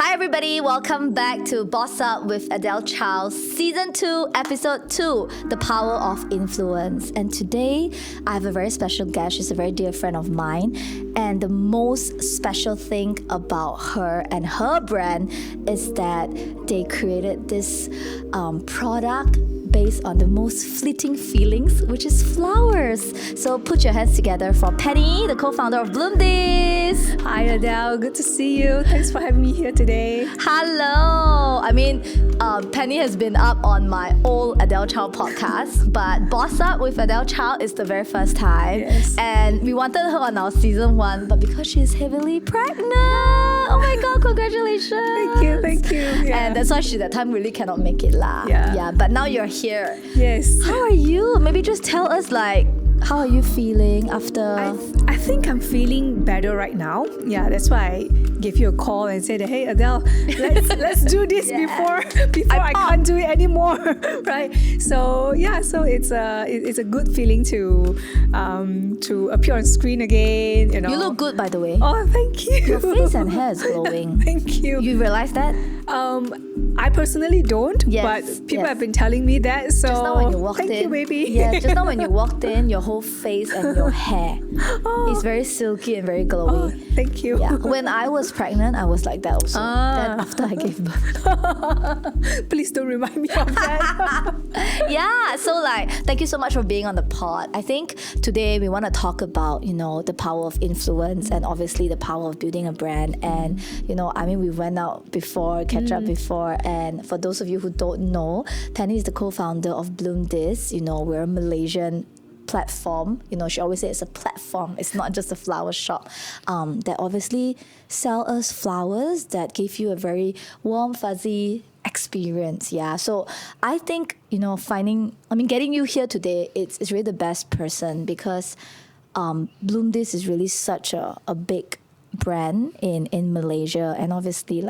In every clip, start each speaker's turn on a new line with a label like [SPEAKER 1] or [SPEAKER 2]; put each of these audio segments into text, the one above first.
[SPEAKER 1] Hi everybody, welcome back to Boss Up with Adele Chow, Season 2, Episode 2, The Power of Influence. And today, I have a very special guest. She's a very dear friend of mine. And the most special thing about her and her brand is that they created this product based on the most fleeting feelings, which is flowers. So put your hands together for Penny, the co-founder of BloomThis.
[SPEAKER 2] Hi Adele, good to see you. Thanks for having me here today.
[SPEAKER 1] Hello. Penny has been up on my old Adele Chow podcast, but Boss Up with Adele Chow is the very first time.
[SPEAKER 2] Yes.
[SPEAKER 1] And we wanted her on our season 1, but because she's heavily pregnant, oh my god, congratulations.
[SPEAKER 2] Thank you. Yeah.
[SPEAKER 1] And that's why she that time really cannot make it lah.
[SPEAKER 2] Yeah.
[SPEAKER 1] But now you're here.
[SPEAKER 2] Yes.
[SPEAKER 1] How are you? Maybe just tell us how are you feeling after?
[SPEAKER 2] I think I'm feeling better right now. Yeah, that's why I gave you a call and said, hey Adele, let's do this before I can't do it anymore, right? So it's a good feeling to appear on screen again. You
[SPEAKER 1] look good, by the way.
[SPEAKER 2] Oh, thank you.
[SPEAKER 1] Your face and hair is glowing.
[SPEAKER 2] Thank you.
[SPEAKER 1] You realize that?
[SPEAKER 2] I personally don't, but people have been telling me that. So
[SPEAKER 1] just now when you walked in,
[SPEAKER 2] thank you, baby.
[SPEAKER 1] Yeah, just now when you walked in, your whole face and your hair is very silky and very glowy.
[SPEAKER 2] Oh, thank you.
[SPEAKER 1] Yeah. When I was pregnant, I was like that also. Then after I gave birth.
[SPEAKER 2] Please don't remind me of that.
[SPEAKER 1] Yeah. So thank you so much for being on the pod. I think today we want to talk about, the power of influence and obviously the power of building a brand. And, we went out before, catch up before. And for those of you who don't know, Penny is the co-founder of BloomThis. We're a Malaysian platform. She always says it's a platform. It's not just a flower shop that obviously sell us flowers that give you a very warm, fuzzy experience. Yeah. So I think, getting you here today, it's really the best person because BloomThis is really such a big brand in Malaysia and obviously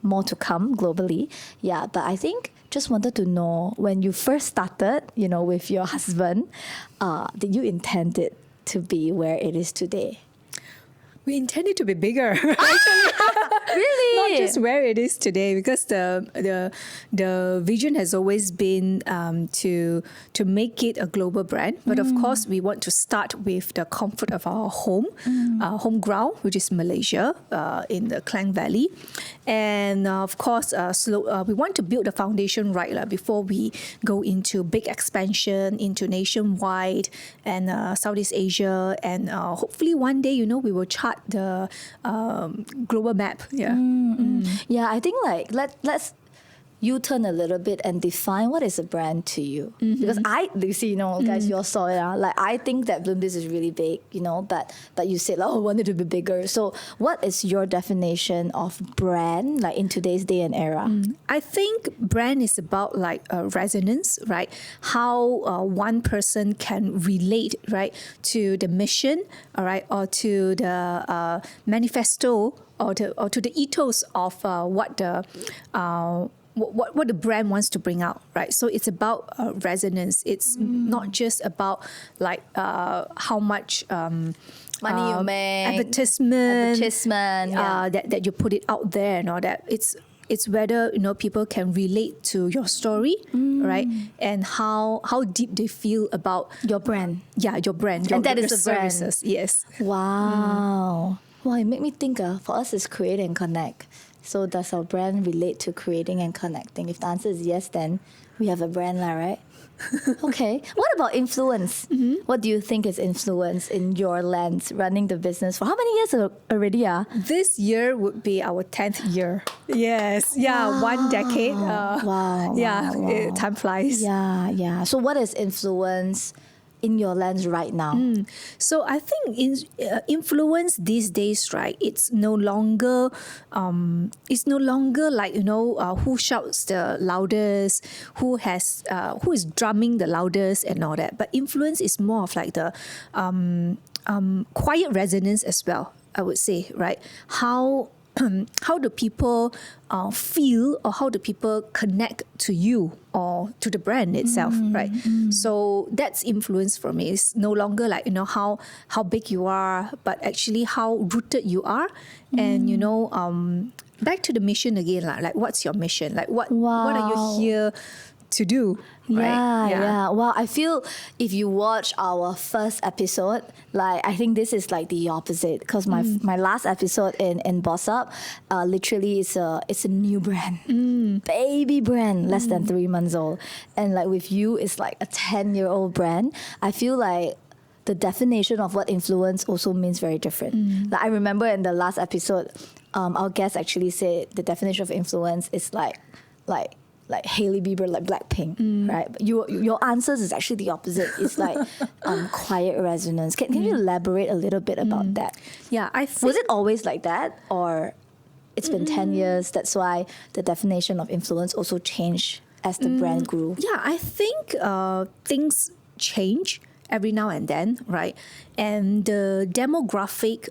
[SPEAKER 1] more to come globally. Yeah, but I think just wanted to know when you first started, with your husband, did you intend it to be where it is today?
[SPEAKER 2] We intend it to be bigger.
[SPEAKER 1] Really?
[SPEAKER 2] Not just where it is today, because the vision has always been to make it a global brand. But of course, we want to start with the comfort of our home ground, which is Malaysia, in the Klang Valley. And of course, we want to build the foundation right before we go into big expansion into nationwide and Southeast Asia. And hopefully one day, we will chart the global map. Yeah.
[SPEAKER 1] Yeah, I think let's U-turn a little bit and define what is a brand to you. Because guys, you all saw it. I think that BloomThis is really big, but you said, I want it to be bigger. So what is your definition of brand, in today's day and era?
[SPEAKER 2] I think brand is about resonance, right? How one person can relate, right, to the mission, all right, or to the manifesto or to the ethos of what the brand wants to bring out, right? So it's about resonance. It's not just about how much
[SPEAKER 1] money you make,
[SPEAKER 2] advertisement, that you put it out there and all that. It's whether people can relate to your story, right? And how deep they feel about
[SPEAKER 1] your brand.
[SPEAKER 2] Yeah, your brand.
[SPEAKER 1] And that is
[SPEAKER 2] the
[SPEAKER 1] services.
[SPEAKER 2] Brand. Yes.
[SPEAKER 1] Wow. Well, it made me think. For us, it's create and connect. So does our brand relate to creating and connecting? If the answer is yes, then we have a brand, right? Okay. What about influence? What do you think is influence in your lens, running the business for how many years already?
[SPEAKER 2] This year would be our 10th year. Yes. Yeah. Wow. 1 decade.
[SPEAKER 1] Wow.
[SPEAKER 2] Yeah. Time flies.
[SPEAKER 1] Yeah. So what is influence in your lens right now?
[SPEAKER 2] So I think influence these days, right? It's no longer who shouts the loudest, who is drumming the loudest and all that. But influence is more of the quiet resonance as well, I would say, right? How how do people feel, or how do people connect to you or to the brand itself, right? So that's influence for me. It's no longer like, how big you are, but actually how rooted you are. And, back to the mission again, like what's your mission? Like what are you here to do? Right?
[SPEAKER 1] Yeah. Well, I feel if you watch our first episode, like I think this is like the opposite, because my last episode in Boss Up, literally it's a new brand, baby brand, less than 3 months old, and like with you, it's like a 10-year-old brand. I feel like the definition of what influence also means very different. Like I remember in the last episode, our guest actually said the definition of influence is like Hailey Bieber, like Blackpink, right? But your answers is actually the opposite. It's like quiet resonance. Can you elaborate a little bit about that?
[SPEAKER 2] Yeah, I think,
[SPEAKER 1] was it always like that, or it's been 10 years? That's why the definition of influence also changed as the brand grew.
[SPEAKER 2] Yeah, I think things change every now and then, right? And the demographic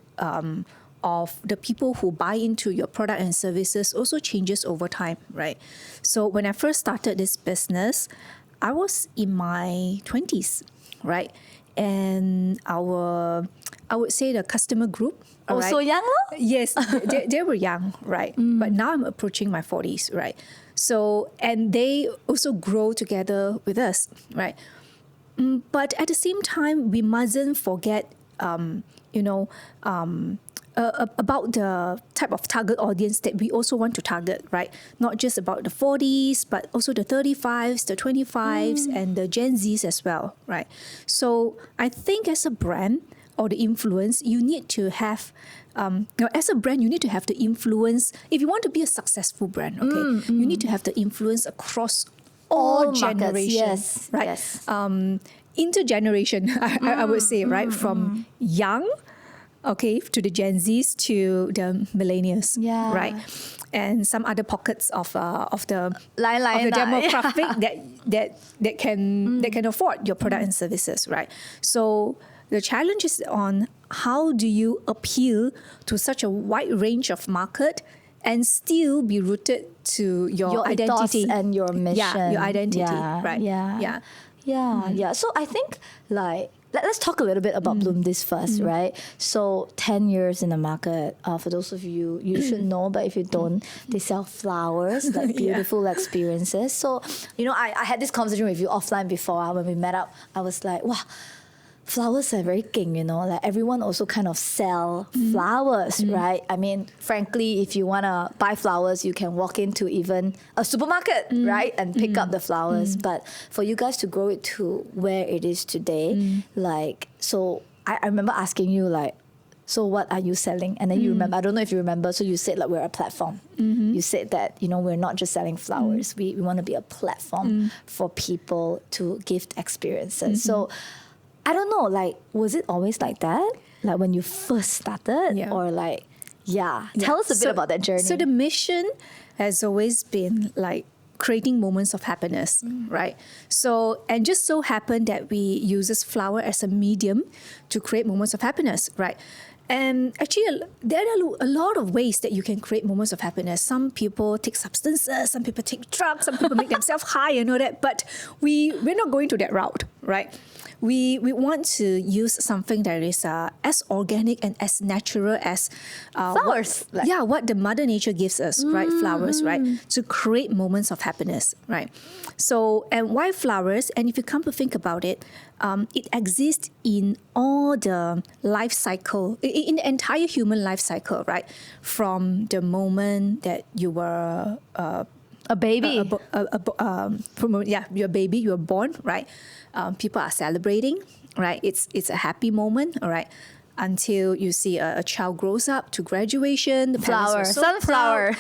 [SPEAKER 2] of the people who buy into your product and services also changes over time, right? So when I first started this business, I was in my 20s, right? And I would say the customer group.
[SPEAKER 1] So young, no?
[SPEAKER 2] Yes, they were young, right? But now I'm approaching my 40s, right? So, and they also grow together with us, right? But at the same time, we mustn't forget, about the type of target audience that we also want to target, right? Not just about the 40s, but also the 35s, the 25s, and the Gen Zs as well, right? So I think as a brand or the influence, you need to have, as a brand, you need to have the influence. If you want to be a successful brand, okay, you need to have the influence across all generations,
[SPEAKER 1] yes,
[SPEAKER 2] right?
[SPEAKER 1] Yes.
[SPEAKER 2] Intergeneration, I would say, right? From young, okay, to the Gen Zs, to the millennials, right? And some other pockets of the demographic that can afford your product and services, right? So the challenge is on how do you appeal to such a wide range of market and still be rooted to your identity
[SPEAKER 1] and your mission.
[SPEAKER 2] Yeah, your identity, right?
[SPEAKER 1] Yeah. So I think like let's talk a little bit about BloomThis first, right? So 10 years in the market. For those of you, you should know, but if you don't, they sell flowers, like beautiful experiences. So, I had this conversation with you offline before when we met up. I was like, wow, flowers are very king, like everyone also kind of sell flowers, right? I mean, frankly, if you want to buy flowers, you can walk into even a supermarket, right? And pick up the flowers. But for you guys to grow it to where it is today, so I remember asking you like, so what are you selling? And then you remember, I don't know if you remember, so you said like we're a platform. You said that, we're not just selling flowers. We want to be a platform for people to gift experiences. So I don't know, like, was it always like that? Like when you first started? Or like, tell us a bit about that journey.
[SPEAKER 2] So the mission has always been like creating moments of happiness, right? So, and just so happened that we uses flower as a medium to create moments of happiness, right? And actually, there are a lot of ways that you can create moments of happiness. Some people take substances, some people take drugs, some people make themselves high and all that. But we're not going to that route, right? We want to use something that is as organic and as natural as
[SPEAKER 1] flowers.
[SPEAKER 2] What the Mother Nature gives us, right? Flowers, right? To create moments of happiness, right? So, and why flowers? And if you come to think about it, it exists in all the life cycle, in the entire human life cycle, right? From the moment that you were
[SPEAKER 1] a baby.
[SPEAKER 2] You're a baby, you're born, right? People are celebrating, right? It's a happy moment, all right? Until you see a child grows up to graduation, the
[SPEAKER 1] flower,
[SPEAKER 2] so
[SPEAKER 1] sunflower.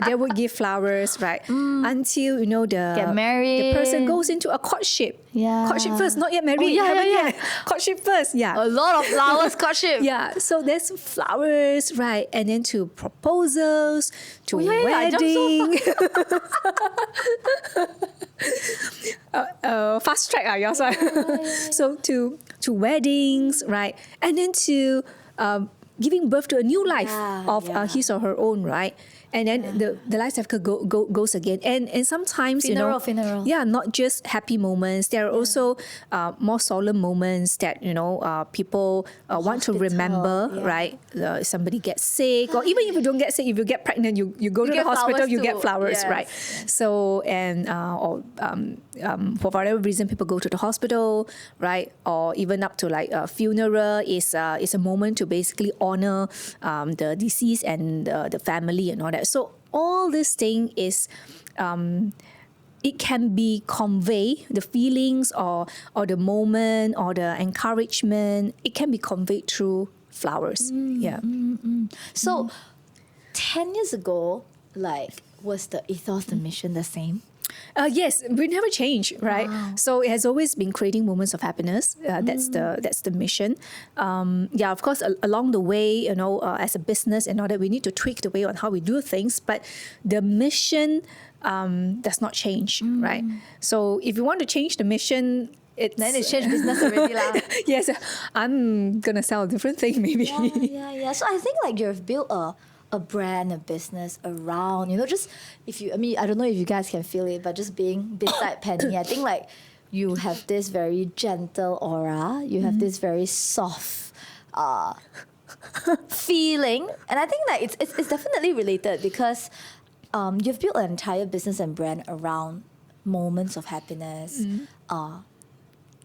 [SPEAKER 2] They would give flowers, right? Until
[SPEAKER 1] get married,
[SPEAKER 2] the person goes into a courtship. Courtship first, not yet married.
[SPEAKER 1] Yeah.
[SPEAKER 2] Courtship first.
[SPEAKER 1] A lot of flowers, courtship.
[SPEAKER 2] So there's flowers, right? And then to proposals, to wedding. Fast track, So to weddings, right? And then to giving birth to a new life
[SPEAKER 1] Yeah,
[SPEAKER 2] of
[SPEAKER 1] yeah.
[SPEAKER 2] his or her own, right? And then the life cycle goes again. And sometimes,
[SPEAKER 1] Funeral.
[SPEAKER 2] yeah, not just happy moments. There are also more solemn moments that, people want to
[SPEAKER 1] Hospital,
[SPEAKER 2] remember,
[SPEAKER 1] yeah.
[SPEAKER 2] right? Somebody gets sick, or even if you don't get sick, if you get pregnant, you go to the
[SPEAKER 1] get
[SPEAKER 2] hospital,
[SPEAKER 1] flowers
[SPEAKER 2] you get
[SPEAKER 1] too.
[SPEAKER 2] flowers,
[SPEAKER 1] Yes,
[SPEAKER 2] right?
[SPEAKER 1] yes.
[SPEAKER 2] So, and for whatever reason, people go to the hospital, right? Or even up to like a funeral is a moment to basically honor the deceased and the family and all that. So all this thing is, it can be conveyed, the feelings or the moment or the encouragement, it can be conveyed through flowers. Yeah.
[SPEAKER 1] So, 10 years ago, like, was the ethos, the mission the same?
[SPEAKER 2] Yes, we never change, right?
[SPEAKER 1] Wow.
[SPEAKER 2] So it has always been creating moments of happiness. That's the mission. Yeah, of course, along the way, as a business and all that, we need to tweak the way on how we do things. But the mission does not change, right? So if you want to change the mission,
[SPEAKER 1] Then it's changed business already lah.
[SPEAKER 2] yes, I'm gonna sell a different thing maybe.
[SPEAKER 1] Yeah. So I think like you've built a brand, a business around, just I don't know if you guys can feel it, but just being beside Penny, I think like you have this very gentle aura, you have this very soft feeling, and I think like it's definitely related because you've built an entire business and brand around moments of happiness,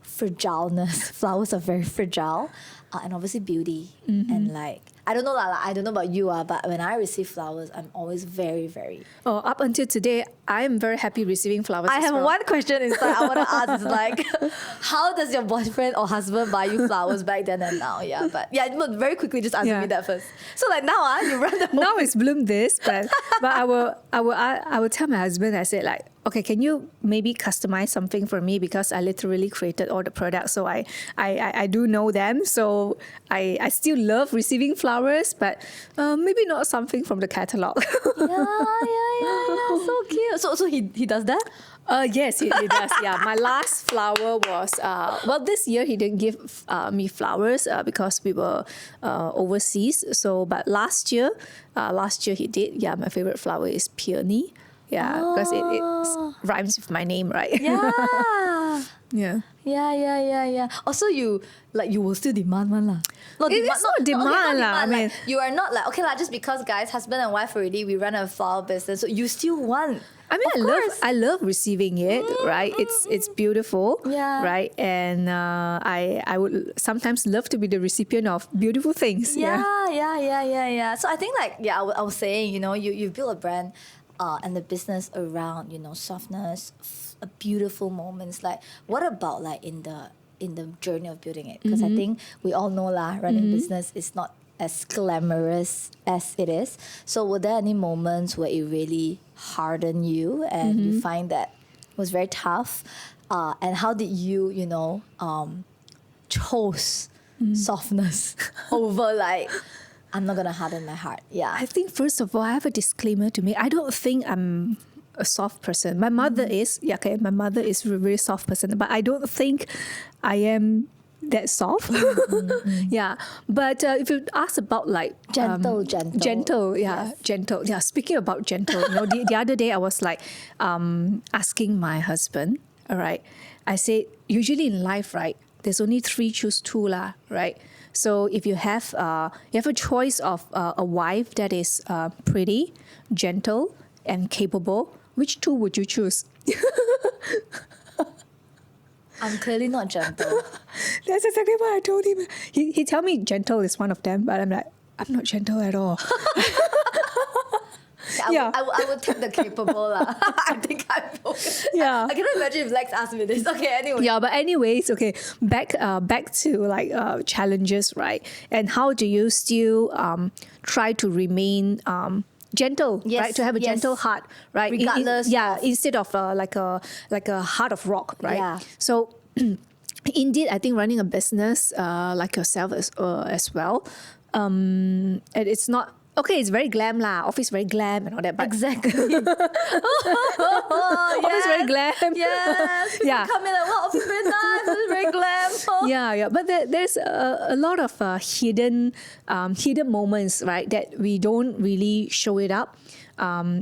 [SPEAKER 1] fragileness. Flowers are very fragile, and obviously beauty. And like, I don't know about you, but when I receive flowers, I'm always very, very.
[SPEAKER 2] Oh, up until today, I am very happy receiving flowers.
[SPEAKER 1] I
[SPEAKER 2] as
[SPEAKER 1] have
[SPEAKER 2] well.
[SPEAKER 1] one question inside I want to ask is like, how does your boyfriend or husband buy you flowers back then and now? Yeah, but no, very quickly just answer
[SPEAKER 2] Yeah.
[SPEAKER 1] me that first. So like now, you run the whole
[SPEAKER 2] Now it's BloomThis, but I will tell my husband. I said like, okay, can you maybe customize something for me, because I literally created all the products, so I do know them. So I still love receiving flowers, but maybe not something from the catalog.
[SPEAKER 1] yeah. So cute. So he does that?
[SPEAKER 2] Yes, he does. Yeah, my last flower was this year he didn't give me flowers because we were overseas. So, but last year he did. Yeah, my favorite flower is peony. Yeah, because it rhymes with my name, right?
[SPEAKER 1] Yeah.
[SPEAKER 2] Yeah.
[SPEAKER 1] Yeah. Also, you will still demand one lah.
[SPEAKER 2] It's not demand lah. I mean,
[SPEAKER 1] you are not like, okay lah, just because guys, husband and wife already, we run a flower business, so you still want.
[SPEAKER 2] I mean, I love receiving it, right? It's beautiful,
[SPEAKER 1] Yeah.
[SPEAKER 2] right? And I would sometimes love to be the recipient of beautiful things.
[SPEAKER 1] Yeah. So I think like, I was saying, you build a brand and the business around, softness, beautiful moments. Like, what about like in the journey of building it? Because I think we all know lah, running business is not as glamorous as it is. So were there any moments where it really hardened you and you find that was very tough? And how did you, chose softness over like, I'm not gonna harden my heart. Yeah.
[SPEAKER 2] I think first of all, I have a disclaimer to make. I don't think I'm a soft person. My mother is. Yeah, okay. My mother is a very soft person, but I don't think I am that soft. Yeah. But if you ask about like
[SPEAKER 1] Gentle.
[SPEAKER 2] gentle. Yeah. Speaking about gentle, the other day I was like asking my husband. All right. I said usually in life, right? There's only 3, choose 2 lah, right? So if you have a choice of a wife that is pretty, gentle, and capable, which 2 would you choose?
[SPEAKER 1] I'm clearly not gentle.
[SPEAKER 2] That's exactly what I told him. He told me gentle is one of them, but I'm like, I'm not gentle at all.
[SPEAKER 1] I would take the capable lah. I think I will.
[SPEAKER 2] Yeah.
[SPEAKER 1] I cannot imagine if Lex asked me this. Okay, anyway.
[SPEAKER 2] Yeah, but anyways, okay, back to like challenges, right? And how do you still try to remain gentle,
[SPEAKER 1] Yes,
[SPEAKER 2] right? To have a
[SPEAKER 1] yes.
[SPEAKER 2] gentle heart, right?
[SPEAKER 1] Regardless
[SPEAKER 2] instead of like a heart of rock, right?
[SPEAKER 1] Yeah.
[SPEAKER 2] So indeed, I think running a business like yourself as well, and it's not okay, it's very glam lah. Office very glam and all that. But
[SPEAKER 1] Exactly.
[SPEAKER 2] office very glam.
[SPEAKER 1] Yes. People
[SPEAKER 2] Yeah.
[SPEAKER 1] come in like, wow, office very nice. It's very glam.
[SPEAKER 2] Yeah. But there's a lot of hidden moments, right? That we don't really show it up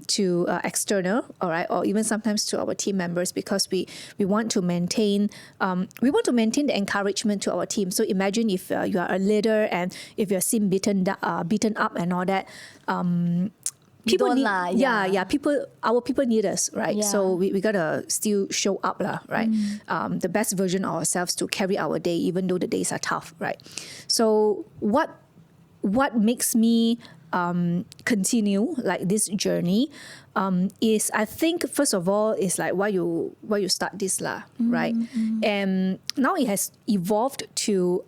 [SPEAKER 2] to external, all right, or even sometimes to our team members, because we want to maintain the encouragement to our team. So imagine if you are a leader and if you're seen beaten up and all that. People
[SPEAKER 1] don't
[SPEAKER 2] need,
[SPEAKER 1] lah, yeah.
[SPEAKER 2] our people need us, right?
[SPEAKER 1] Yeah.
[SPEAKER 2] So we gotta still show up lah, right? The best version of ourselves to carry our day, even though the days are tough, right? So what makes me continue like this journey is, I think, first of all, is like why you start this lah, right? And now it has evolved to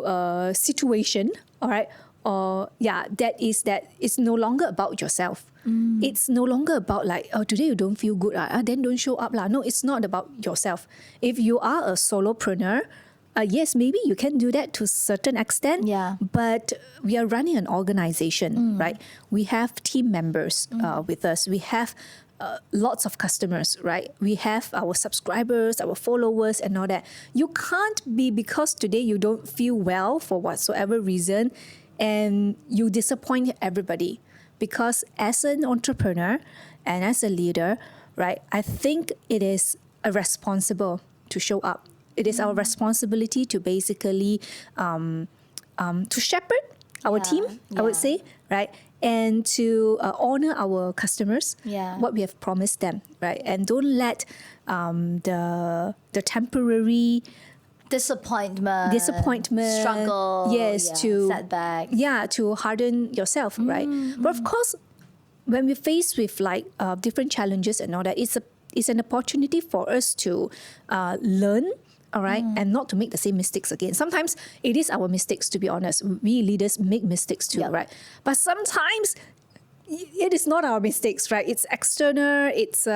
[SPEAKER 2] a situation, all right, that it's no longer about yourself. It's no longer about like, oh, today you don't feel good, then don't show up lah. No, it's not about yourself. If you are a solopreneur, yes, maybe you can do that to a certain extent.
[SPEAKER 1] Yeah.
[SPEAKER 2] But we are running an organization, right? We have team members with us. We have lots of customers, right? We have our subscribers, our followers, and all that. You can't be, because today you don't feel well for whatsoever reason, and you disappoint everybody. Because as an entrepreneur and as a leader, right, I think it is responsible to show up. It is our responsibility to basically to shepherd our team, I would say, right? And to honor our customers, what we have promised them, right? And don't let the temporary
[SPEAKER 1] disappointment, struggle, setback,
[SPEAKER 2] to harden yourself, right? But of course, when we're faced with like different challenges and all that, it's an opportunity for us to learn. All right, and not to make the same mistakes again. Sometimes it is our mistakes, to be honest. We leaders make mistakes too, right? But sometimes it is not our mistakes, right? It's external. It's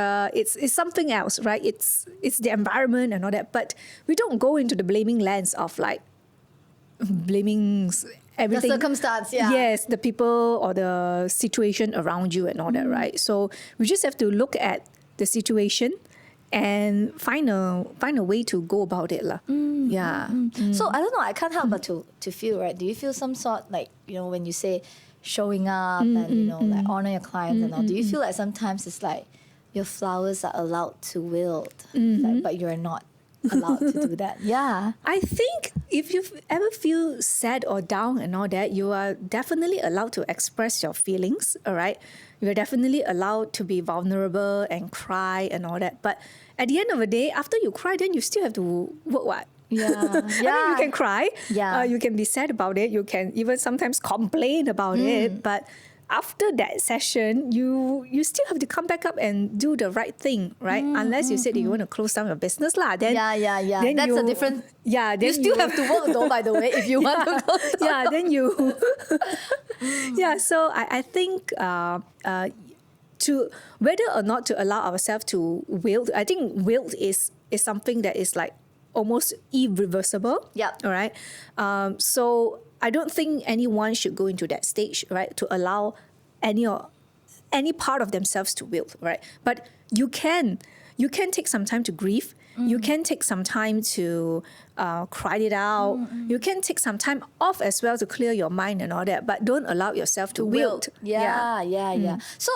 [SPEAKER 2] something else, right? It's the environment and all that. But we don't go into the blaming lens of like blaming everything.
[SPEAKER 1] The circumstance, yeah.
[SPEAKER 2] Yes, the people or the situation around you and all that, right? So we just have to look at the situation and find a way to go about it lah.
[SPEAKER 1] So I don't know, I can't help but to feel, right? Do you feel some sort, like, you know, when you say showing up and, you know, like honor your clients and all, do you feel like sometimes it's like your flowers are allowed to wilt, like, but you're not allowed to do that? Yeah.
[SPEAKER 2] I think if you ever feel sad or down and all that, you are definitely allowed to express your feelings, all right? You're definitely allowed to be vulnerable and cry and all that. But at the end of the day, after you cry, then you still have to work what?
[SPEAKER 1] Yeah.
[SPEAKER 2] I mean, you can cry.
[SPEAKER 1] Yeah.
[SPEAKER 2] You can be sad about it. You can even sometimes complain about it. But after that session, you still have to come back up and do the right thing, right? Unless you said that you want to close down your business lah. Then Then
[SPEAKER 1] that's a different.
[SPEAKER 2] Yeah. Then
[SPEAKER 1] You still have to work though, by the way, if you want to close down.
[SPEAKER 2] Yeah. Then you. Yeah. So I think to whether or not to allow ourselves to wilt, I think wilt is something that is like almost irreversible.
[SPEAKER 1] Yeah.
[SPEAKER 2] All right. So I don't think anyone should go into that stage, right? To allow any part of themselves to wilt, right? But you can take some time to grieve. You can take some time to cry it out. You can take some time off as well to clear your mind and all that. But don't allow yourself to wilt.
[SPEAKER 1] Yeah. So,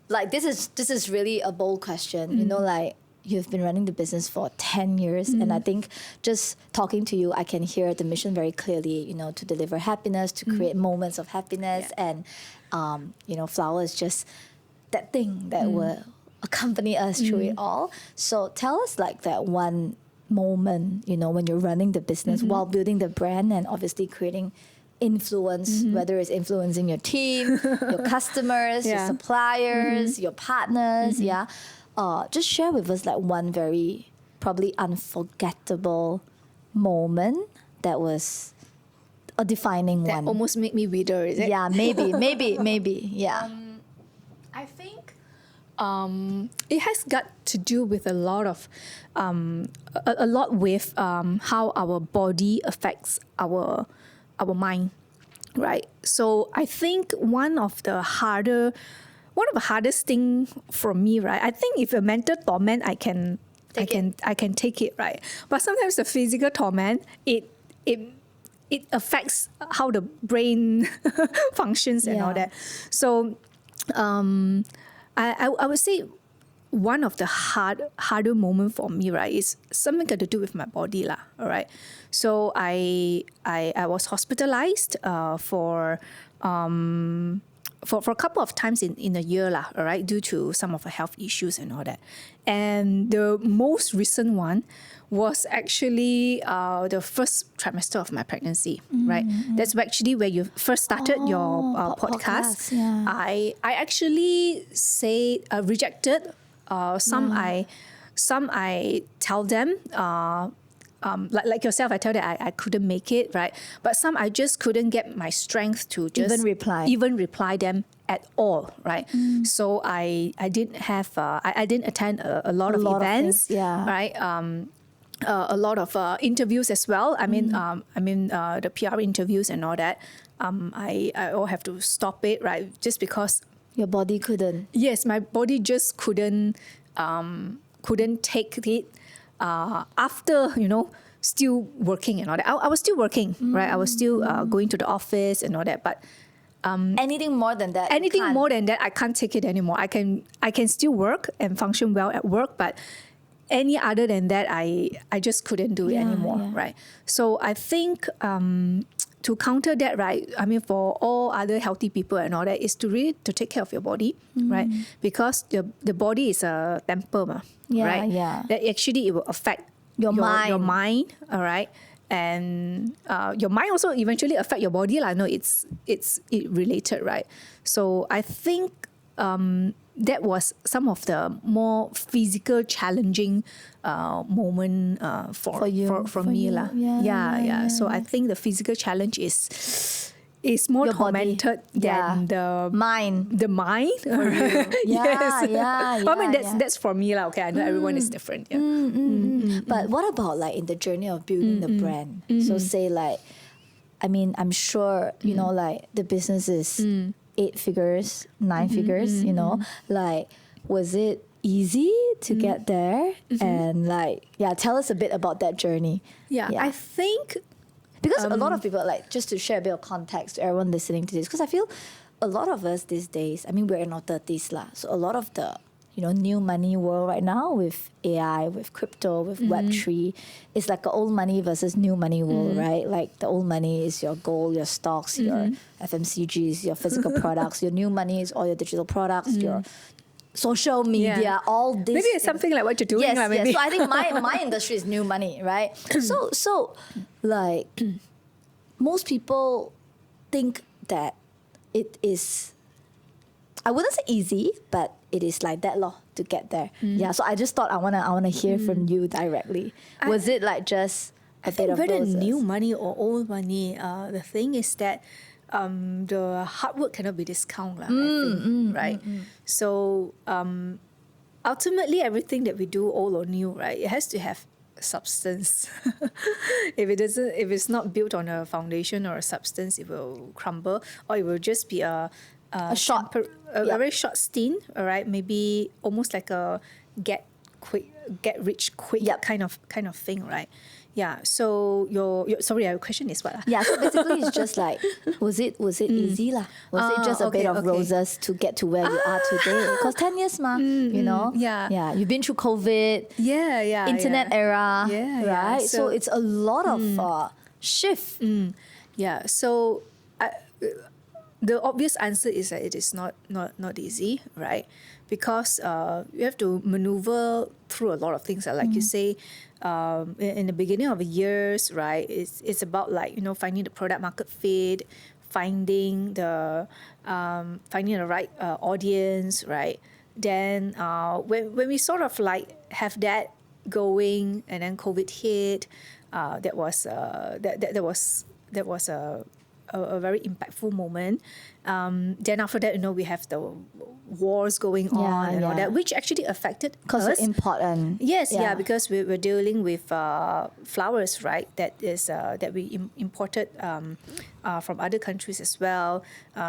[SPEAKER 1] like, this is really a bold question. You know, like, you've been running the business for 10 years. And I think just talking to you, I can hear the mission very clearly, you know, to deliver happiness, to create moments of happiness. And, you know, flower is just that thing that will accompany us through it all. So tell us like that one moment, you know, when you're running the business while building the brand and obviously creating influence, whether it's influencing your team, your customers, your suppliers, your partners, just share with us like one very probably unforgettable moment that was a defining
[SPEAKER 2] That
[SPEAKER 1] one.
[SPEAKER 2] almost made me wither, is it?
[SPEAKER 1] Yeah, maybe. Yeah.
[SPEAKER 2] I think it has got to do with a lot of a lot with how our body affects our mind. right? So I think one of the hardest thing for me, right? I think if a mental torment, I can take it, right? But sometimes the physical torment, it affects how the brain functions and all
[SPEAKER 1] Yeah.
[SPEAKER 2] that. So I would say one of the harder moment for me, right, is something got to do with my body lah. All right. So I was hospitalized for a couple of times in a year lah, all right, due to some of the health issues and all that. And the most recent one was actually the first trimester of my pregnancy, right? That's actually where you first started your podcast.
[SPEAKER 1] Yeah.
[SPEAKER 2] I actually rejected some. I tell them. Like yourself, I tell that I couldn't make it, right? But some I just couldn't get my strength to just even reply them at all, right? So I didn't have I didn't attend a lot of events, right? A lot of interviews as well. I mean the PR interviews and all that. I all have to stop it, right? Just because
[SPEAKER 1] Your body couldn't.
[SPEAKER 2] yes, my body just couldn't take it. After still working and all that, I was still working, right? I was still going to the office and all that, but
[SPEAKER 1] Anything more than that?
[SPEAKER 2] anything
[SPEAKER 1] you can't.
[SPEAKER 2] more than that, I can't take it anymore. I can still work and function well at work, but any other than that, I just couldn't do it anymore, right? So I think to counter that, right? I mean, for all other healthy people and all that, is to really to take care of your body, right? Because the body is a temper, right?
[SPEAKER 1] Yeah.
[SPEAKER 2] That actually it will affect
[SPEAKER 1] Your mind.
[SPEAKER 2] your mind, all right? And your mind also eventually affect your body. No, it's related, right? So I think that was some of the more physical challenging moment for
[SPEAKER 1] you,
[SPEAKER 2] for
[SPEAKER 1] for
[SPEAKER 2] me
[SPEAKER 1] you.
[SPEAKER 2] lah.
[SPEAKER 1] Yeah.
[SPEAKER 2] So I think the physical challenge is more
[SPEAKER 1] Your body.
[SPEAKER 2] tormented than the
[SPEAKER 1] Mind.
[SPEAKER 2] mind.
[SPEAKER 1] Yeah, yeah,
[SPEAKER 2] I mean
[SPEAKER 1] yeah.
[SPEAKER 2] that's for me lah. Okay, I know everyone is different. Yeah.
[SPEAKER 1] But what about like in the journey of building the brand? So say like, I mean, I'm sure, like the business is 8 figures, 9 figures, like, was it easy to get there? And like, tell us a bit about that journey.
[SPEAKER 2] Yeah, I think
[SPEAKER 1] Because a lot of people, like, just to share a bit of context to everyone listening to this, because I feel a lot of us these days, I mean, we're in our 30s lah. So a lot of the, new money world right now with AI, with crypto, with Web3, it's like an old money versus new money world, right? Like the old money is your gold, your stocks, your FMCGs, your physical products. Your new money is all your digital products, your social media, all this.
[SPEAKER 2] maybe it's something like what you're doing.
[SPEAKER 1] Yes,
[SPEAKER 2] lah, maybe.
[SPEAKER 1] yes. So I think my industry is new money, right? So like most people think that it is, I wouldn't say easy, but it is like that to get there. Yeah. So I just thought I wanna hear from you directly. Was it like just a bit of
[SPEAKER 2] whether
[SPEAKER 1] roses?
[SPEAKER 2] new money or old money, the thing is that the hard work cannot be discounted, I think, right? So ultimately, everything that we do, old or new, right, it has to have substance. If it's not built on a foundation or a substance, it will crumble, or it will just be a very short stint. All right, maybe almost like a get rich quick kind of thing, right? Yeah. So your question is what?
[SPEAKER 1] Yeah, so basically it's just like, was it easy lah? Was it just a bit of roses to get to where you are today? Because 10 years
[SPEAKER 2] Yeah.
[SPEAKER 1] You've been through COVID, internet era, right? So it's a lot of shift.
[SPEAKER 2] Yeah. So the obvious answer is that it is not easy, right? Because you have to maneuver through a lot of things. Like you say, in the beginning of the years, right? It's about like finding the product market fit, finding the right audience, right? Then when we sort of like have that going, and then COVID hit, that was a a very impactful moment. Then after that, we have the wars going on and all that, which actually affected
[SPEAKER 1] Because
[SPEAKER 2] us.
[SPEAKER 1] it's important.
[SPEAKER 2] Yes, because we're dealing with flowers, right? That is that we imported from other countries as well.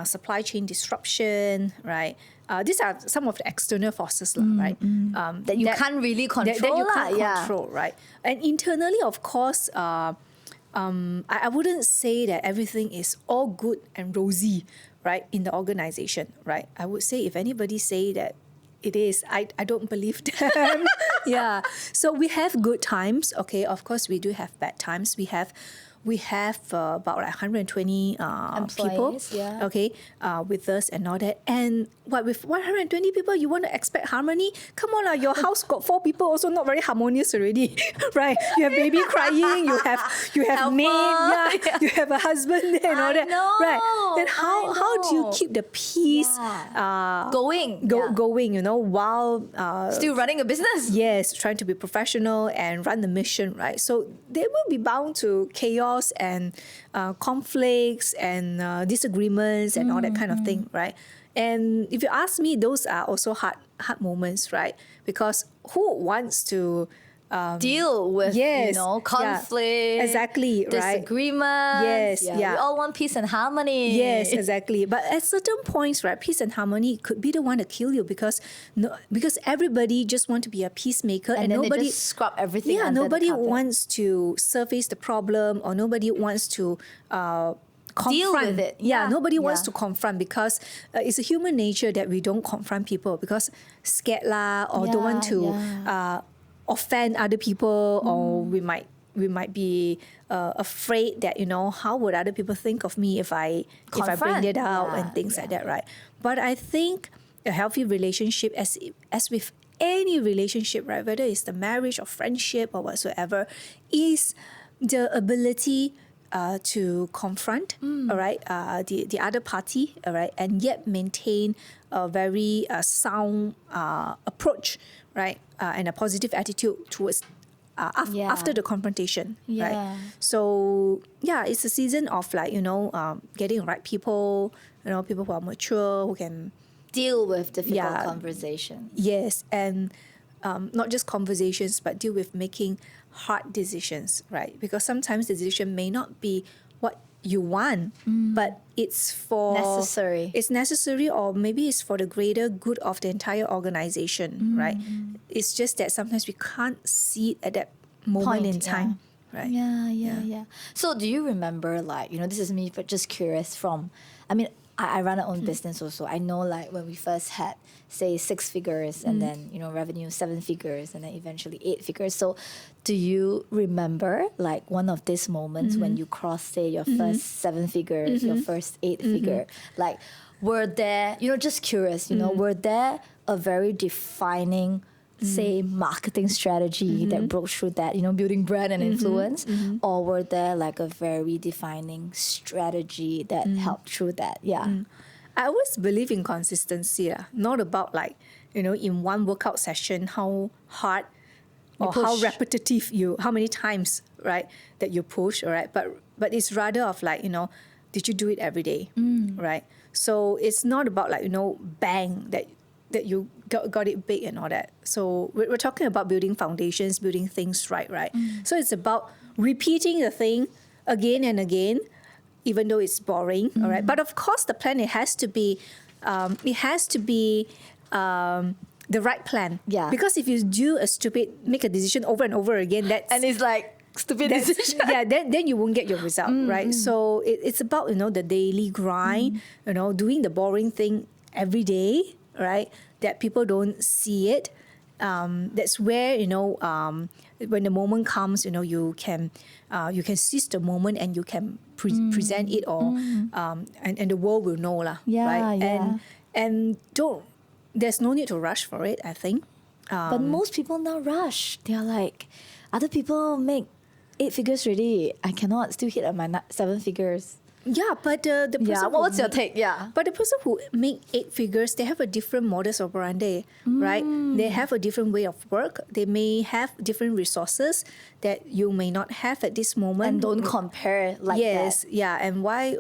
[SPEAKER 2] Supply chain disruption, right? These are some of the external forces, right?
[SPEAKER 1] That you can't really control.
[SPEAKER 2] That you can't
[SPEAKER 1] yeah.
[SPEAKER 2] control, right? And internally, of course, I wouldn't say that everything is all good and rosy, right, in the organization, right? I would say if anybody say that it is, I don't believe them. Yeah. So we have good times, okay. Of course, we do have bad times. We have about like 120 people, okay, with us and all that. And with 120 people, you want to expect harmony? Come on, your house got 4 people, also not very harmonious already, right? You have baby crying, you have maid, you have a husband and all that, right? Then how do you keep the peace
[SPEAKER 1] going,
[SPEAKER 2] while
[SPEAKER 1] still running a business?
[SPEAKER 2] Yes, trying to be professional and run the mission, right? So they will be bound to chaos and conflicts and disagreements and all that kind of thing, right? And if you ask me, those are also hard moments, right? Because who wants to
[SPEAKER 1] deal with conflict,
[SPEAKER 2] exactly, right?
[SPEAKER 1] disagreements.
[SPEAKER 2] Yes,
[SPEAKER 1] we all want peace and harmony.
[SPEAKER 2] Yes, exactly. But at certain points, right, peace and harmony could be the one to kill you because everybody just want to be a peacemaker and
[SPEAKER 1] then
[SPEAKER 2] nobody
[SPEAKER 1] they just scrub everything.
[SPEAKER 2] Yeah,
[SPEAKER 1] under
[SPEAKER 2] nobody
[SPEAKER 1] the carpet.
[SPEAKER 2] wants to surface the problem or nobody wants to confront.
[SPEAKER 1] Deal with it.
[SPEAKER 2] Nobody wants to confront because it's a human nature that we don't confront people because scared lah or don't want to offend other people or we might be afraid that how would other people think of me if I bring it out and things like that, right? But I think a healthy relationship, as with any relationship, right, whether it's the marriage or friendship or whatsoever, is the ability to confront, all right, the other party, all right, and yet maintain a very sound approach, right, and a positive attitude towards after the confrontation, right? So it's a season of getting the right people, people who are mature, who can
[SPEAKER 1] deal with difficult conversations.
[SPEAKER 2] Yes, and not just conversations, but deal with making hard decisions, right? Because sometimes the decision may not be what you want, but it's
[SPEAKER 1] necessary.
[SPEAKER 2] It's necessary, or maybe it's for the greater good of the entire organization, right? It's just that sometimes we can't see it at that moment in time, right?
[SPEAKER 1] Yeah. So do you remember, this is me, but just curious I run our own business also. I know when we first had, say, 6 figures and then, revenue 7 figures and then eventually 8 figures. So do you remember one of these moments when you crossed, say, your first 7 figures, your first 8 figure? Were there, just curious, were there a very defining, say, marketing strategy that broke through that, building brand and influence? Or were there a very defining strategy that helped through that?
[SPEAKER 2] I always believe in consistency, not about in one workout session, how hard or how repetitive how many times, right, that you push, all right? But it's rather of did you do it every day, right? So it's not about bang, that you got it big and all that. So we're talking about building foundations, building things right? So it's about repeating the thing again and again, even though it's boring, all right? But of course, the plan, it has to be the right plan.
[SPEAKER 1] Yeah.
[SPEAKER 2] Because if you make a decision over and over again,
[SPEAKER 1] and it's stupid decision.
[SPEAKER 2] Then you won't get your result, right? So it's about, the daily grind, doing the boring thing every day, right? That people don't see it. That's where, when the moment comes, you can seize the moment and you can present it or and the world will know lah, right? And there's no need to rush for it, I think.
[SPEAKER 1] But most people now rush. They're other people make 8 figures already. I cannot still hit at my 7 figures.
[SPEAKER 2] Yeah, but the person
[SPEAKER 1] Yeah,
[SPEAKER 2] who
[SPEAKER 1] what's your
[SPEAKER 2] make-
[SPEAKER 1] take? Yeah.
[SPEAKER 2] But the person who make 8 figures, they have a different modus operandi, right? They have a different way of work. They may have different resources that you may not have at this moment.
[SPEAKER 1] And don't compare like
[SPEAKER 2] Yes,
[SPEAKER 1] that.
[SPEAKER 2] yeah. And why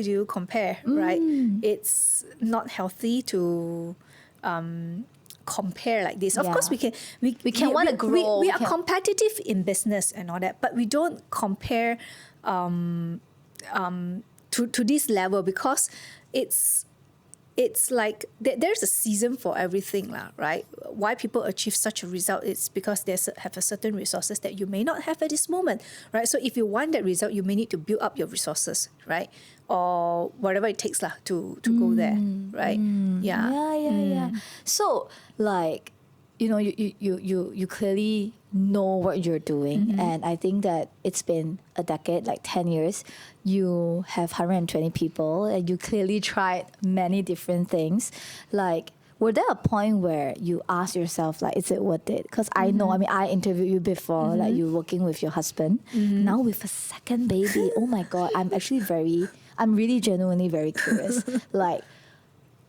[SPEAKER 2] do you compare, right? It's not healthy to compare like this. Of
[SPEAKER 1] Yeah.
[SPEAKER 2] course, we can
[SPEAKER 1] wanna grow,
[SPEAKER 2] We
[SPEAKER 1] we
[SPEAKER 2] are
[SPEAKER 1] can-
[SPEAKER 2] competitive in business and all that, but we don't compare to this level, because it's like there's a season for everything lah, right? Why people achieve such a result, it's because they have a certain resources that you may not have at this moment, right? So if you want that result, you may need to build up your resources, right? Or whatever it takes lah to go there, right? Yeah.
[SPEAKER 1] Yeah. So like, you know, you clearly know what you're doing, and I think that it's been a decade, like 10 years. You have 120 people, and you clearly tried many different things. Like, were there a point where you asked yourself, like, is it worth it? Because I know, I mean, I interviewed you before, like you working with your husband, now with a second baby. Oh my God, I'm really genuinely very curious. Like,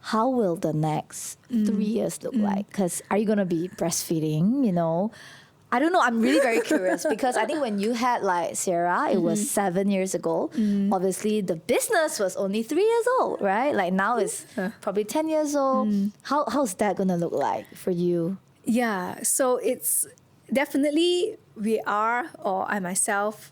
[SPEAKER 1] how will the next 3 years look like? Because are you going to be breastfeeding, you know? I don't know. I'm really very curious, because I think when you had like Sarah, it was 7 years ago. Obviously, the business was only 3 years old, right? Like now it's probably 10 years old. How's that going to look like for you?
[SPEAKER 2] Yeah, so it's definitely we are, or I myself,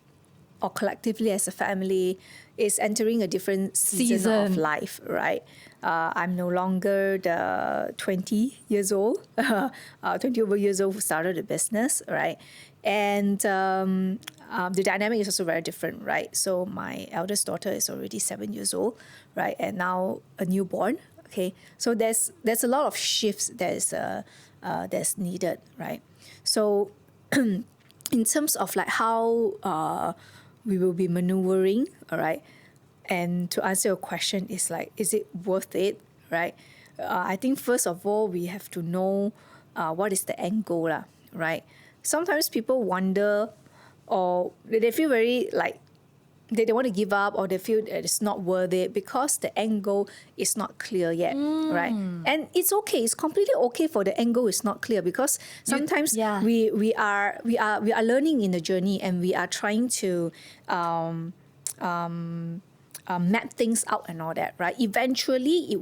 [SPEAKER 2] or collectively as a family, is entering a different season of life, right? I'm no longer the 20 years old, 20 over years old who started the business, right? And the dynamic is also very different, right? So my eldest daughter is already 7 years old, right? And now a newborn, okay? So there's a lot of shifts that's needed, right? So in terms of like how we will be maneuvering, all right? And to answer your question, is like, is it worth it, right? I think first of all, we have to know what is the end goal, right? Sometimes people wonder, or they feel very like they want to give up, or they feel that it's not worth it because the end goal is not clear yet, right? And it's okay. It's completely okay for the end goal is not clear, because sometimes we are learning in the journey, and we are trying to map things out and all that, right? Eventually,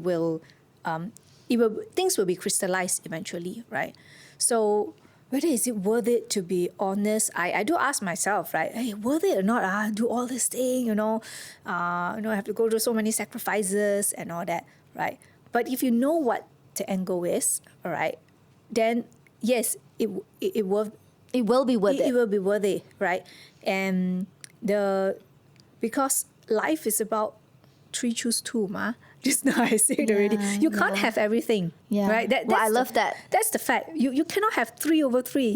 [SPEAKER 2] things will be crystallized eventually, right? So whether is it worth it, to be honest, I do ask myself, right? Hey, worth it or not? Do all this thing, I have to go through so many sacrifices and all that, right? But if you know what the end goal is, all right, then yes, it will be worth
[SPEAKER 1] It will be worth it,
[SPEAKER 2] right? And because life is about 3 choose 2, ma. Just now I said it already. You can't have everything, right?
[SPEAKER 1] I love that.
[SPEAKER 2] That's the fact. You cannot have 3 over 3.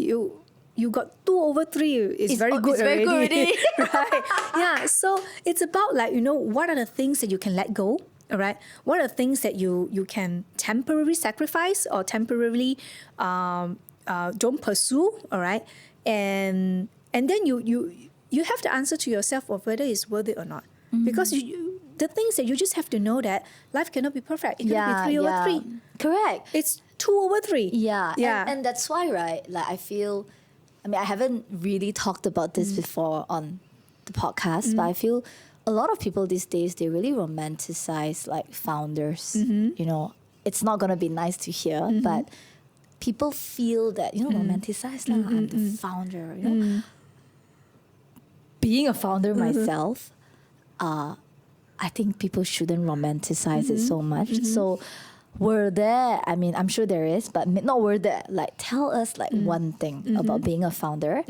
[SPEAKER 2] You got 2 over 3. It's very good
[SPEAKER 1] very good already.
[SPEAKER 2] right? Yeah. So it's about like, what are the things that you can let go? All right. What are the things that you can temporarily sacrifice, or temporarily don't pursue? All right. And then you have to answer to yourself of whether it's worth it or not. Because the things that you just have to know that life cannot be perfect. It cannot be 3 over 3.
[SPEAKER 1] Correct.
[SPEAKER 2] It's 2 over 3.
[SPEAKER 1] Yeah. And that's why, right? Like I haven't really talked about this before on the podcast, but I feel a lot of people these days, they really romanticize like founders. It's not gonna be nice to hear, but people feel that, romanticize like I'm the founder, Being a founder myself, I think people shouldn't romanticize it so much. So were there, I'm sure there is, but not were there, like tell us like one thing about being a founder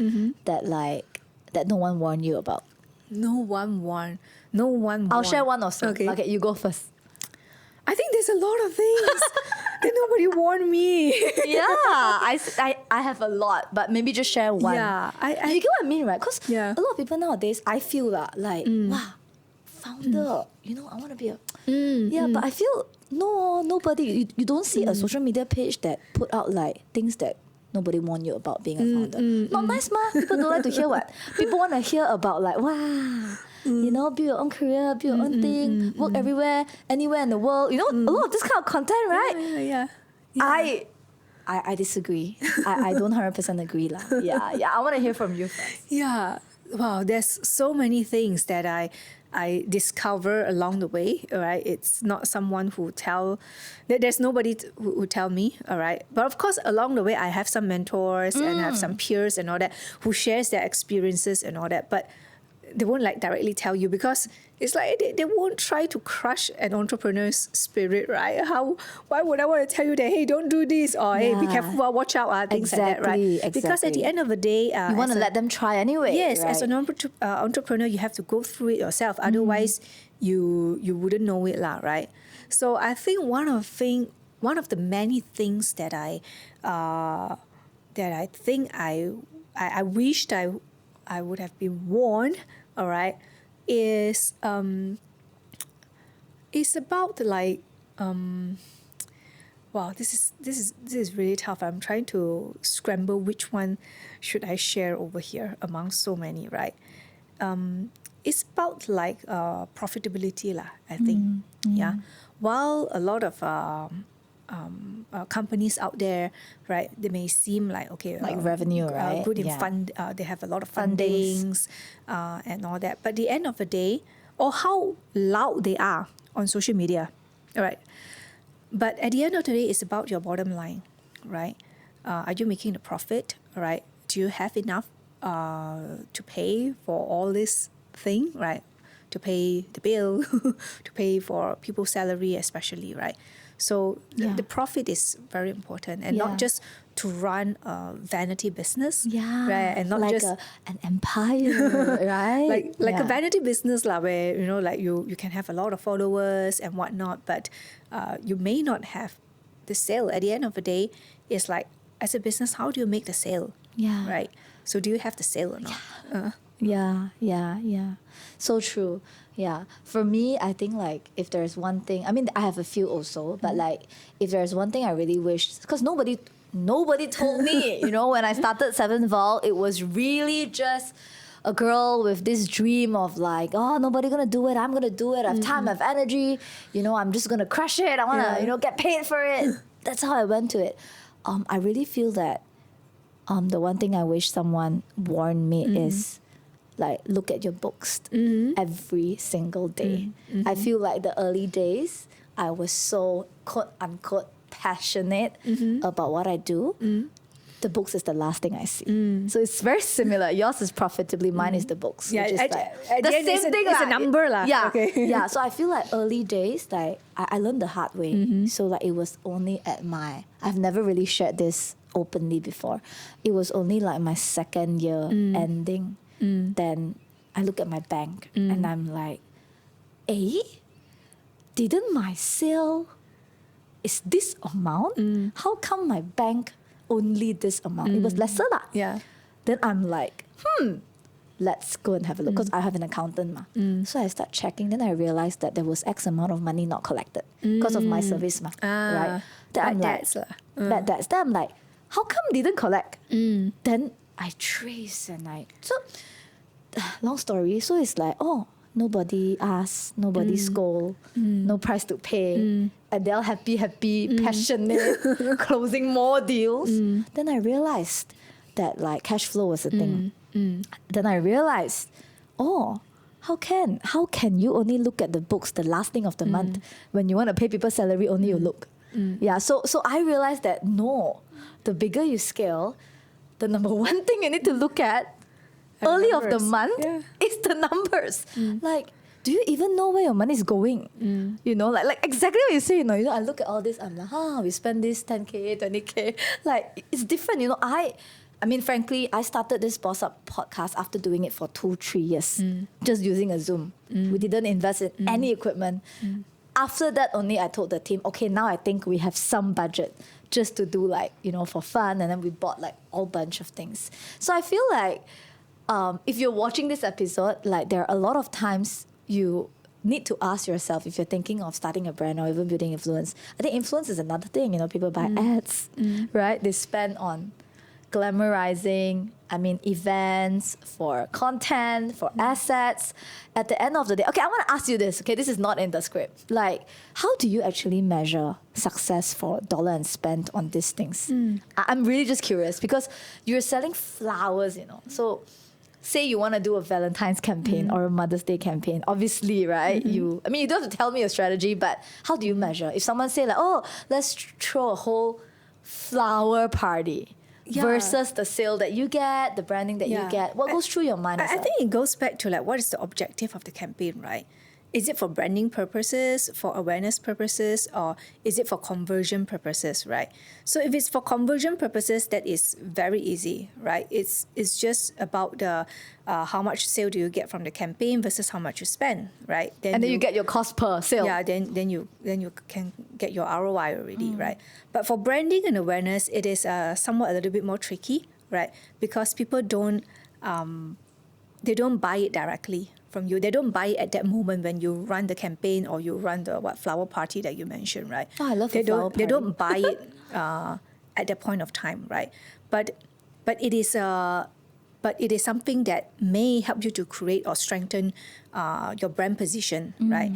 [SPEAKER 1] that no one warned you about.
[SPEAKER 2] No one warned.
[SPEAKER 1] I'll share one also.
[SPEAKER 2] Okay,
[SPEAKER 1] you go first.
[SPEAKER 2] I think there's a lot of things that nobody warned me.
[SPEAKER 1] I have a lot, but maybe just share one.
[SPEAKER 2] Yeah,
[SPEAKER 1] you get what I mean, right? Because
[SPEAKER 2] Yeah.
[SPEAKER 1] a lot of people nowadays, I feel like, wow, founder, I want to be a... Yeah, but I feel, no, nobody, you don't see a social media page that put out like things that nobody warned you about being a founder. Not nice, ma. People don't like to hear what? People want to hear about like, wow, you know, build your own career, build your own thing, work everywhere, anywhere in the world. You know, a lot of this kind of content, right?
[SPEAKER 2] Yeah.
[SPEAKER 1] I disagree. I don't 100% agree lah. Yeah. I want to hear from you first.
[SPEAKER 2] Yeah. Wow, there's so many things that I discover along the way, all right? It's not someone who there's nobody who tell me, all right? But of course, along the way, I have some mentors and I have some peers and all that who shares their experiences and all that. But they won't like directly tell you because it's like they won't try to crush an entrepreneur's spirit, right? Why would I want to tell you that, hey, don't do this, or hey, be careful, watch out, things like that, right? Because at the end of the day,
[SPEAKER 1] you want to let them try anyway.
[SPEAKER 2] Yes,
[SPEAKER 1] right?
[SPEAKER 2] as an entrepreneur, you have to go through it yourself. Otherwise, you wouldn't know it, lah, right? So I think one of the many things that I think I wished I would have been warned, all right, is about like wow, this is really tough. I'm trying to scramble which one should I share over here among so many, right? It's about like profitability lah, I think. Yeah. While a lot of companies out there, right, they may seem like, okay,
[SPEAKER 1] like revenue, right?
[SPEAKER 2] Good in fund, they have a lot of fundings and all that. But at the end of the day, or how loud they are on social media, all right. But at the end of the day, it's about your bottom line, right? Are you making the profit, all right? Do you have enough to pay for all this thing, right? To pay the bill, to pay for people's salary especially, right? So the profit is very important, and not just to run a vanity business, right? And not
[SPEAKER 1] like
[SPEAKER 2] just
[SPEAKER 1] an empire, right?
[SPEAKER 2] like a vanity business lah, where like you can have a lot of followers and whatnot, but you may not have the sale. At the end of the day, it's like, as a business, how do you make the sale?
[SPEAKER 1] Yeah.
[SPEAKER 2] Right. So do you have the sale or not?
[SPEAKER 1] Yeah. So true. Yeah. For me, I think like if there's one thing, I mean, I have a few also, but like if there's one thing I really wish, because nobody told me, when I started Seventh Vault, it was really just a girl with this dream of like, oh, nobody gonna do it, I'm gonna do it, I have time, I have energy, I'm just gonna crush it, I wanna, get paid for it. That's how I went to it. I really feel that the one thing I wish someone warned me is like, look at your books every single day. I feel like the early days, I was so quote unquote passionate about what I do. The books is the last thing I see. So it's very similar. Yours is profitably, mine is the books.
[SPEAKER 2] Yeah,
[SPEAKER 1] which is
[SPEAKER 2] at
[SPEAKER 1] the
[SPEAKER 2] the end
[SPEAKER 1] same thing.
[SPEAKER 2] It's a number lah.
[SPEAKER 1] Yeah,
[SPEAKER 2] Okay.
[SPEAKER 1] yeah. So I feel like early days, like I learned the hard way. So like it was only I've never really shared this openly before. It was only like my second year ending. Then I look at my bank and I'm like, didn't my sale is this amount? How come my bank only this amount? It was lesser lah.
[SPEAKER 2] Yeah.
[SPEAKER 1] Then I'm like, let's go and have a look, because I have an accountant ma. So I start checking, then I realized that there was X amount of money not collected because of my service ma. Right? Then I'm like, bad debts. Then I'm like, how come didn't collect? Then I trace and long story. So it's like, oh, nobody asked, nobody scold, no price to pay. Adele happy, passionate, closing more deals. Then I realized that like cash flow was a thing. Then I realized, oh, how can you only look at the books the last thing of the month when you want to pay people's salary? Only you look. Yeah. So I realized that no, the bigger you scale, the number one thing you need to look at early of the month is the numbers. Like, do you even know where your money is going? Like exactly what you say. I look at all this. I'm like, we spend this 10K, 20K. Like it's different. I mean, frankly, I started this Boss Up podcast after doing it for 2-3 years, just using a Zoom. We didn't invest in any equipment. After that, only I told the team, okay, now I think we have some budget just to do like, for fun. And then we bought like a whole bunch of things. So I feel like if you're watching this episode, like there are a lot of times you need to ask yourself, if you're thinking of starting a brand or even building influence. I think influence is another thing. People buy ads, right? They spend on glamorizing events, for content, for assets. At the end of the day, okay, I want to ask you this. Okay, this is not in the script. Like, how do you actually measure success for dollar and spend on these things? I'm really just curious because you're selling flowers, So say you want to do a Valentine's campaign or a Mother's Day campaign, obviously, right? You don't have to tell me your strategy, but how do you measure? If someone say like, oh, let's throw a whole flower party versus the sale that you get, the branding that you get, what goes through your mind?
[SPEAKER 2] I think it goes back to like, what is the objective of the campaign, right? Is it for branding purposes, for awareness purposes, or is it for conversion purposes, right? So if it's for conversion purposes, that is very easy, right? It's just about the how much sale do you get from the campaign versus how much you spend, right?
[SPEAKER 1] Then you get your cost per sale.
[SPEAKER 2] Yeah, then you can get your ROI already, right? But for branding and awareness, it is somewhat a little bit more tricky, right? Because people don't they don't buy it directly from you. They don't buy it at that moment when you run the campaign or you run the flower party that you mentioned, right?
[SPEAKER 1] Oh, I love the flower party.
[SPEAKER 2] They don't buy it at that point of time, right? But it is something that may help you to create or strengthen your brand position, right?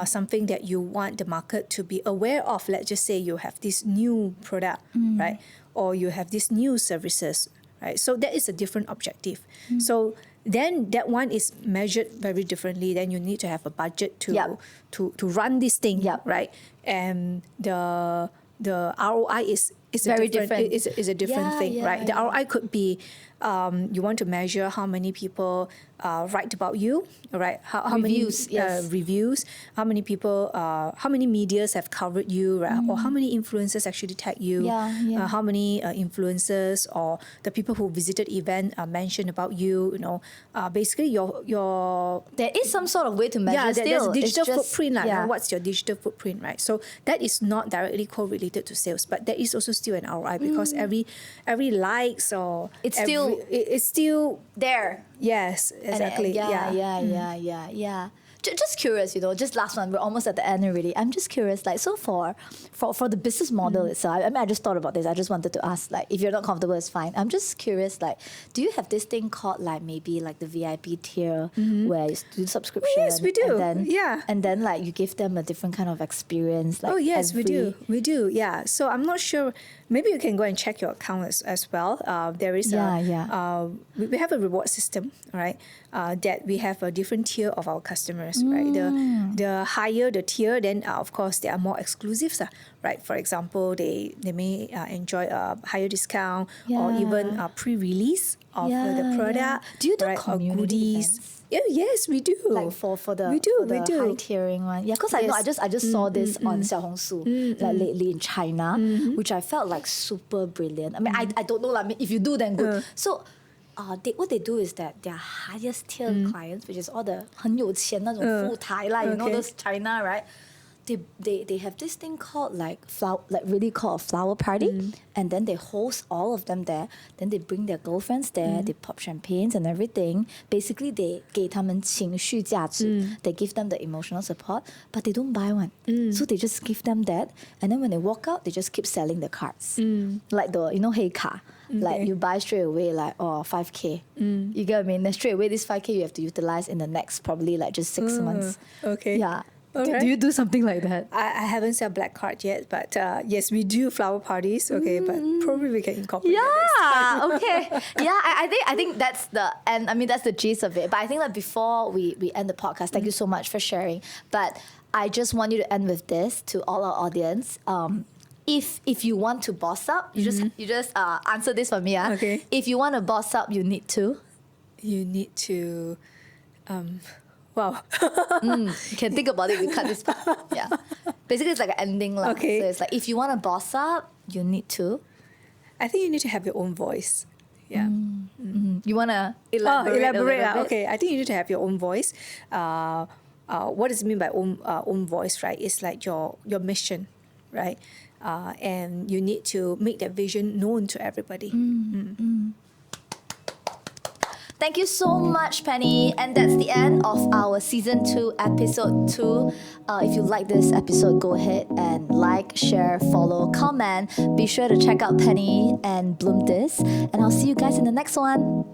[SPEAKER 2] Something that you want the market to be aware of. Let's just say you have this new product, right? Or you have these new services, right? So that is a different objective. So then that one is measured very differently. Then you need to have a budget to run this thing, right? And the ROI is
[SPEAKER 1] very different.
[SPEAKER 2] Is a different thing, right? The ROI could be you want to measure how many people write about you, right? How
[SPEAKER 1] Reviews,
[SPEAKER 2] many reviews, how many people, how many medias have covered you, right? Or how many influencers actually tag you, how many influencers or the people who visited event mentioned about you, basically your
[SPEAKER 1] there is some sort of way to measure still.
[SPEAKER 2] There's digital footprint,
[SPEAKER 1] yeah.
[SPEAKER 2] What's your digital footprint, right? So that is not directly correlated to sales, but there is also still an ROI because every likes or
[SPEAKER 1] it's still there.
[SPEAKER 2] Yes, exactly.
[SPEAKER 1] Yeah. Just curious, just last one. We're almost at the end already. I'm just curious, like, so for the business model itself, I just thought about this. I just wanted to ask, like, if you're not comfortable, it's fine. I'm just curious, like, do you have this thing called, like, maybe like the VIP tier where you do subscription?
[SPEAKER 2] Oh, yes, we do.
[SPEAKER 1] And then, like, you give them a different kind of experience. Like,
[SPEAKER 2] we do. Yeah. So I'm not sure. Maybe you can go and check your account as well. There is we have a reward system, right? That we have a different tier of our customers, right? The higher the tier, then of course there are more exclusives, right? For example, they may enjoy a higher discount or even a pre-release of the product.
[SPEAKER 1] Do you do
[SPEAKER 2] right?
[SPEAKER 1] community
[SPEAKER 2] or goodies?
[SPEAKER 1] events?
[SPEAKER 2] Yeah, yes, we do.
[SPEAKER 1] Like for the
[SPEAKER 2] we do.
[SPEAKER 1] high tiering one. Yeah, because I know I just saw this on Xiaohongshu like lately in China, which I felt like super brilliant. I mean, I don't know, like, if you do, then good. So what they do is that their highest tier clients, which is all the 很有钱那种富台啦, you know those China, right? They have this thing called like really called a flower party, and then they host all of them there. Then they bring their girlfriends there. They pop champagnes and everything. Basically, they 给他们情绪价值. They give them the emotional support, but they don't buy one. So they just give them that, and then when they walk out, they just keep selling the cards, like the Hey Car. Like you buy straight away, like 5K. You get what I mean? Then straight away, this 5K you have to utilize in the next probably like just 6 months.
[SPEAKER 2] Okay.
[SPEAKER 1] Yeah. Do you do something like that?
[SPEAKER 2] I haven't seen a black card yet, but yes, we do flower parties. Okay, but probably we can incorporate.
[SPEAKER 1] Yeah. Okay. Yeah. I think that's the end. I mean, that's the gist of it. But I think that before we end the podcast, thank you so much for sharing. But I just want you to end with this to all our audience. If you want to boss up, you just answer this for me.
[SPEAKER 2] Okay.
[SPEAKER 1] If you want to boss up, you need to.
[SPEAKER 2] Wow.
[SPEAKER 1] You can think about it. We cut this part. Yeah. Basically, it's like an ending.
[SPEAKER 2] Okay.
[SPEAKER 1] So it's like, if you want to boss up, you need to.
[SPEAKER 2] I think you need to have your own voice. Yeah.
[SPEAKER 1] You want to elaborate a little bit?
[SPEAKER 2] Okay. I think you need to have your own voice. What does it mean by own voice, right? It's like your mission, right? And you need to make that vision known to everybody.
[SPEAKER 1] Thank you so much, Penny. And that's the end of our season 2, episode 2. If you like this episode, go ahead and like, share, follow, comment. Be sure to check out Penny and BloomThis. And I'll see you guys in the next one.